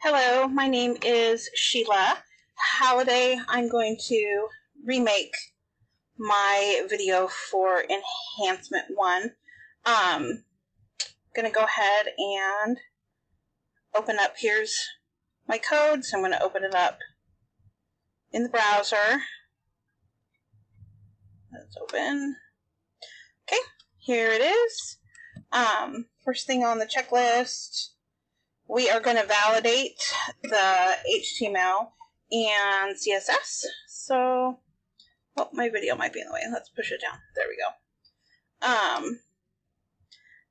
Hello, my name is Sheila Halliday. I'm going to remake my video for Enhancement 1. I'm going to go ahead and open up, here's my code, so I'm going to open it up in the browser. Let's open. Okay, here it is. First thing on the checklist, we are going to validate the HTML and CSS. So, oh, my video might be in the way. Let's push it down. There we go.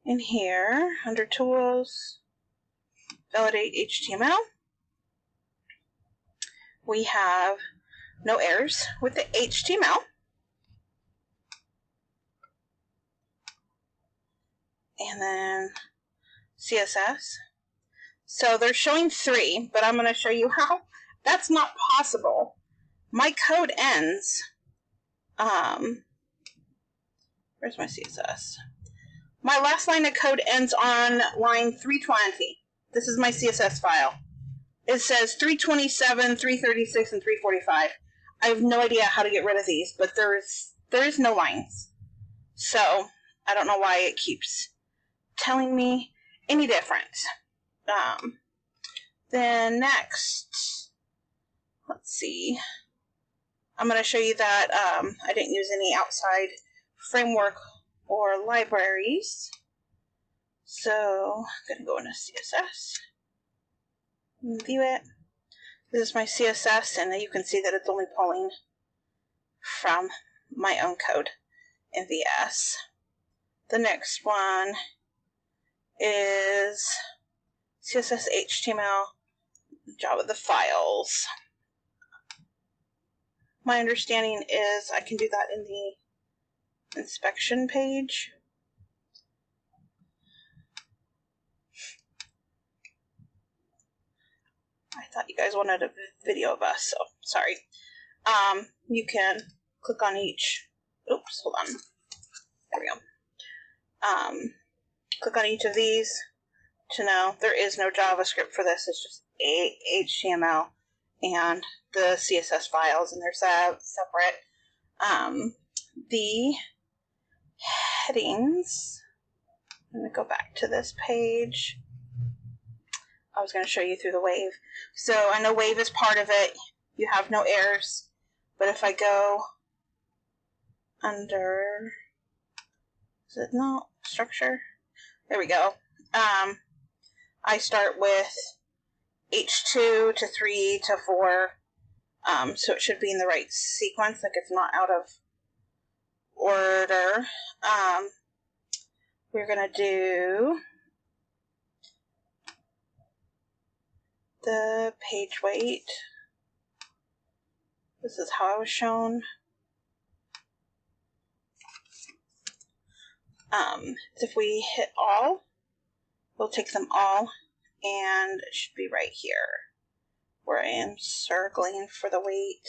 In here, under Tools, Validate HTML, we have no errors with the HTML. And then CSS. So they're showing 3, but I'm going to show you how that's not possible. My code ends, where's my CSS? My last line of code ends on line 320. This is my CSS file. It says 327, 336, and 345. I have no idea how to get rid of these, but there is no lines. So I don't know why it keeps telling me any different. Then next, let's see. I'm going to show you that I didn't use any outside framework or libraries. So I'm going to go into CSS and view it. This is my CSS, and you can see that it's only pulling from my own code in VS. The next one is CSS HTML Java the files. My understanding is I can do that in the inspection page. I thought you guys wanted a video of us, so sorry. You can click on each, oops, hold on. There we go. Click on each of these to know there is no JavaScript for this. It's just HTML and the CSS files, and they're separate. The headings, I'm going to go back to this page. I was going to show you through the Wave. So I know Wave is part of it. You have no errors. But if I go under, is it no structure? There we go. I start with H2 to 3 to 4. So it should be in the right sequence, like it's not out of order. We're going to do the page weight. This is how I was shown. If we hit all, we'll take them all, and it should be right here where I am circling for the weight.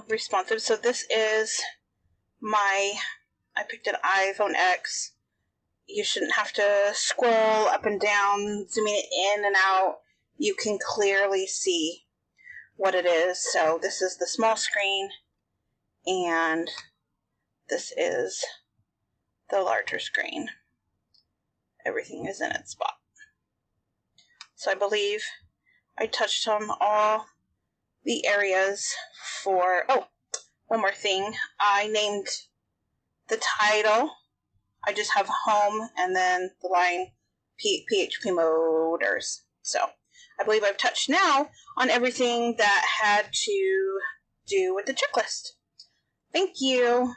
Responsive. So this is I picked an iPhone X. You shouldn't have to scroll up and down, zooming it in and out. You can clearly see what it is. So this is the small screen, and this is the larger screen. Everything is in its spot. So I believe I touched on all the areas for, oh, one more thing. I named the title. I just have home and then the line PHP Motors. So I believe I've touched now on everything that had to do with the checklist. Thank you.